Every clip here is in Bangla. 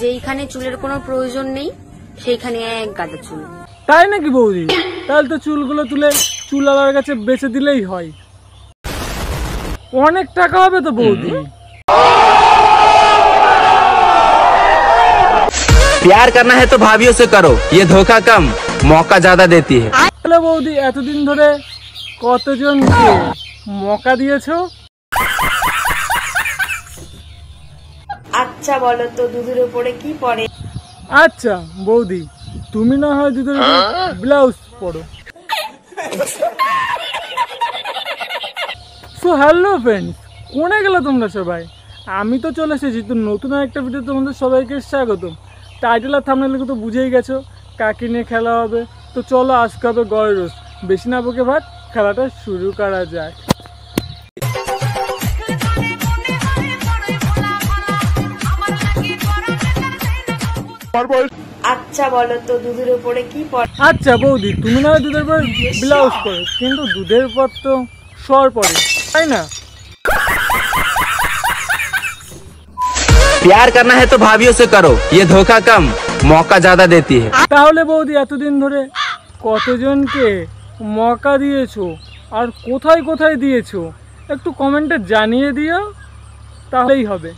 যেইখানে চুলের কোনো প্রয়োজন নেই সেইখানে এক গাদা চুল। তাই নাকি বৌদি? তাহলে তো চুলগুলো তুলে চুলওয়ালার কাছে বেচে দিলেই হয়, অনেক টাকা হবে তো বৌদি। प्यार करना है तो भाभियों से करो, ये धोखा कम मौका ज्यादा देती है। তাহলে বৌদি এতদিন ধরে কতজনকে মৌকা দিয়েছো? আচ্ছা বলো তো দুধের উপরে কি পড়ে? আচ্ছা বৌদি, তুমি না হয় দুধের ব্লাউজ পরো। সো হ্যালো ফ্রেন্ডস, কোনে গেলে তোমরা সবাই? আমি তো চলে এসেছি তো নতুন একটা ভিডিও, তোমাদের সবাইকে স্বাগতম। টাইটেল আর থাম্বনেল তো বুঝেই গেছো কাকে নিয়ে খেলা হবে। তো চলো আজকে হবে গড়ের রোজ, বেশি না বকে ভাত, খেলাটা শুরু করা যায়। আচ্ছা বলো তো দুধের উপরে কি পড়ে? আচ্ছা বৌদি, তুমি না হয় দুধের পর ব্লাউজ পরো, কিন্তু দুধের পর তো সর পড়ে, তাই না? प्यार करना है तो भाभियों से करो, ये धोखा कम मौका ज्यादा देती है। তাহলে বৌদি এতদিন ধরে কতজনকে মৌকা দিয়েছো আর কোথায় কোথায় দিয়েছো একটু কমেন্টে জানিয়ে দিও, তাহলেই হবে।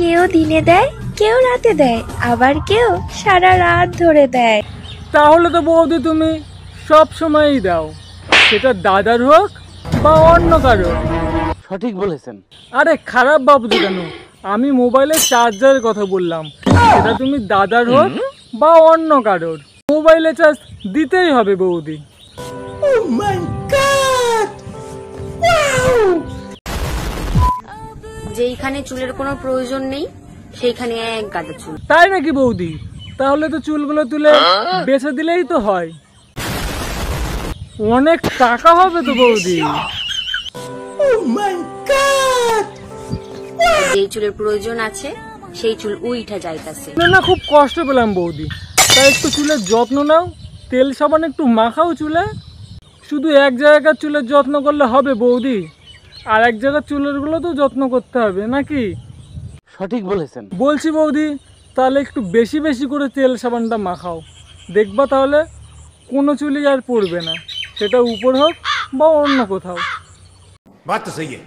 কেউ দিনে দেয়, কেউ রাতে দেয়, আবার কেউ সারা রাত ধরে দেয়। তাহলে তো বৌদি তুমি সব সময়ই দাও, সেটা দাদার হোক বা অন্য কারোর। সঠিক বলেছেন। আরে খারাপ ভাবছো কেন? আমি মোবাইলের চার্জারের কথা বললাম, সেটা তুমি দাদার হোক বা অন্য কারোর, মোবাইলে চার্জ দিতেই হবে বৌদি। যেইখানে চুলের কোনো প্রয়োজন নেই সেইখানে এক গাদা চুল। তাই নাকি বৌদি? তাহলে তো চুলগুলো তুলে বেচে দিলেই তো হয়, অনেক টাকা হবে তো বৌদি। যেই চুলের প্রয়োজন আছে সেই চুল উইঠা যাইতাছে। না খুব কষ্ট পেলাম বৌদি, তাই একটু চুলের যত্ন নাও, তেল সাবান একটু মাখাও চুলে। শুধু এক জায়গার চুলের যত্ন করলে হবে বৌদি, আর এক জায়গার চুলেরগুলো তো যত্ন করতে হবে নাকি? সঠিক বলেছেন। বলছি বৌদি, তাহলে একটু বেশি বেশি করে তেল সাবানটা মাখাও, দেখবা তাহলে কোনো চুলই আর পড়বে না, সেটা উপর হোক বা অন্য কোথাও। बात तो सही है।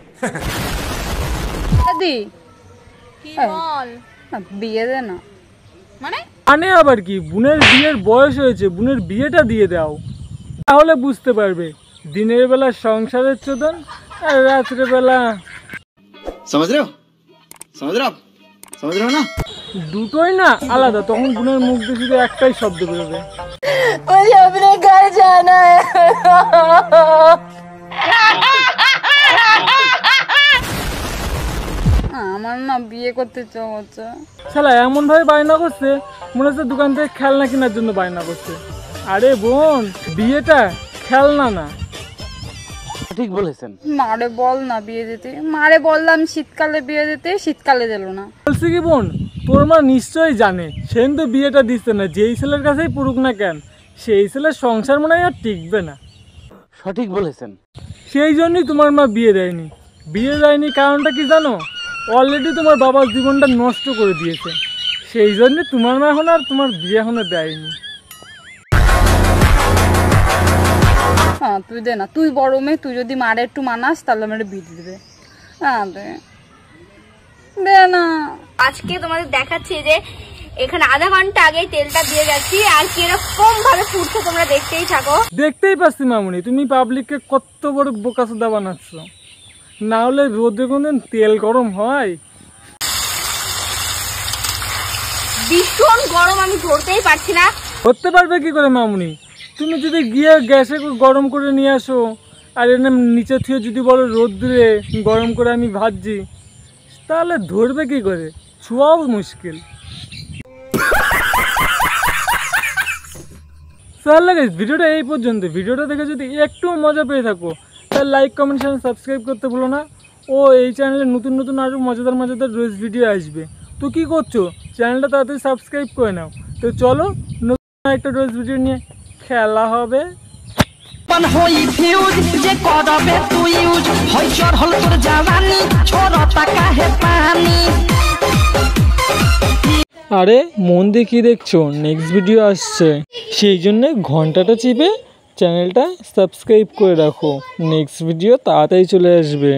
দাদি কি বল, বিয়ে দে না। মানে আবার কি? বোনের বিয়ের বয়স হয়েছে, বোনের বিয়েটা দিয়ে দাও, তাহলে বুঝতে পারবে দিনের বেলা সংসারের চোদন আর রাত্রে বেলা। समझ रहे हो? समझ रहे हो? समझ रहे हो ना? দুটোই না আলাদা, তখন বোনের মুখ দিয়ে শুধু একটাই শব্দ বেরোবে, मुझे अपने घर जाना है। আমার না বিয়ে করতে ইচ্ছা করছে। শালা এমন ভাবে বায়না করছে মনে হচ্ছে দোকান থেকে খেলনা কেনার জন্য বায়না করছে। আরে বোন, বিয়েটা খেলনা না। সঠিক বলেছেন। মারে বল না বিয়ে দিতে, মারে বললাম শীতকালে বিয়ে দিতে, শীতকালে দিল না। বলছি কি বোন, তোর মা নিশ্চয়ই জানে সেদিন তো বিয়েটা দিচ্ছে না, যেই ছেলের কাছেই পড়ুক না কেন সেই ছেলের সংসার মনে হয় আর টিকবে না। সঠিক বলেছেন। সেই জন্যই তোমার মা বিয়ে দেয়নি। বিয়ে দেয়নি কারণটা কি জানো? অলরেডি তোমার বাবার জীবনটা নষ্ট করে দিয়েছে, সেই জন্য তোমার মা এখন আর তোমার বিয়ে এখনো দেয়নি। হ্যাঁ তুই দে না, তুই বড় মেয়ে, তুই যদি মারে একটু মানাস তাহলে আমার বিয়ে দিবে। হ্যাঁ দে না। আজকে তোমাদের দেখাচ্ছি যে এখানে আধা ঘন্টা আগে তেলটা দিয়ে যাচ্ছি, আর কিরকম ভাবে ফুটছে তোমরা দেখতেই থাকো। দেখতেই পাচ্ছি মামুনি, তুমি পাবলিককে কত বড় বোকাচোদা বানাচ্ছ। না হলে রোদে কোনদিন তেল গরম হয়? ভীষণ গরম, আমি ধরতেই পারছি না। ধরতে পারবে কি করে মামুনি? তুমি যদি গিয়ে গ্যাসে গরম করে নিয়ে আসো আর এনে নিচে থুয়ে যদি বলো রোদ্রে গরম করে আমি ভাজছি, তাহলে ধরবে কি করে? ছোঁয়াও মুশকিল। তাহলে ভিডিওটা এই পর্যন্ত। ভিডিওটা দেখে যদি একটু মজা পেয়ে থাকো তাহলে লাইক, কমেন্ট, শেয়ার, সাবস্ক্রাইব করতে ভুলো না। ও এই চ্যানেলে নতুন নতুন আরও মজাদার মজাদার রোজ ভিডিও আসবে। তো কী করছো? চ্যানেলটা তাড়াতাড়ি সাবস্ক্রাইব করে নাও। তো চলো নতুন একটা রোজ ভিডিও নিয়ে খেলা হবে। হই ফিউজ যে করবে তুই ইউজ হই চর হল তোর জাওয়ানি ছোরতা আরে মন দিয়ে কি দেখছো, নেক্সট ভিডিও আসছে, সেই জন্য ঘন্টাটা চিপে চ্যানেলটা সাবস্ক্রাইব করে রাখো, নেক্সট ভিডিও তাড়াতাড়ি চলে আসবে।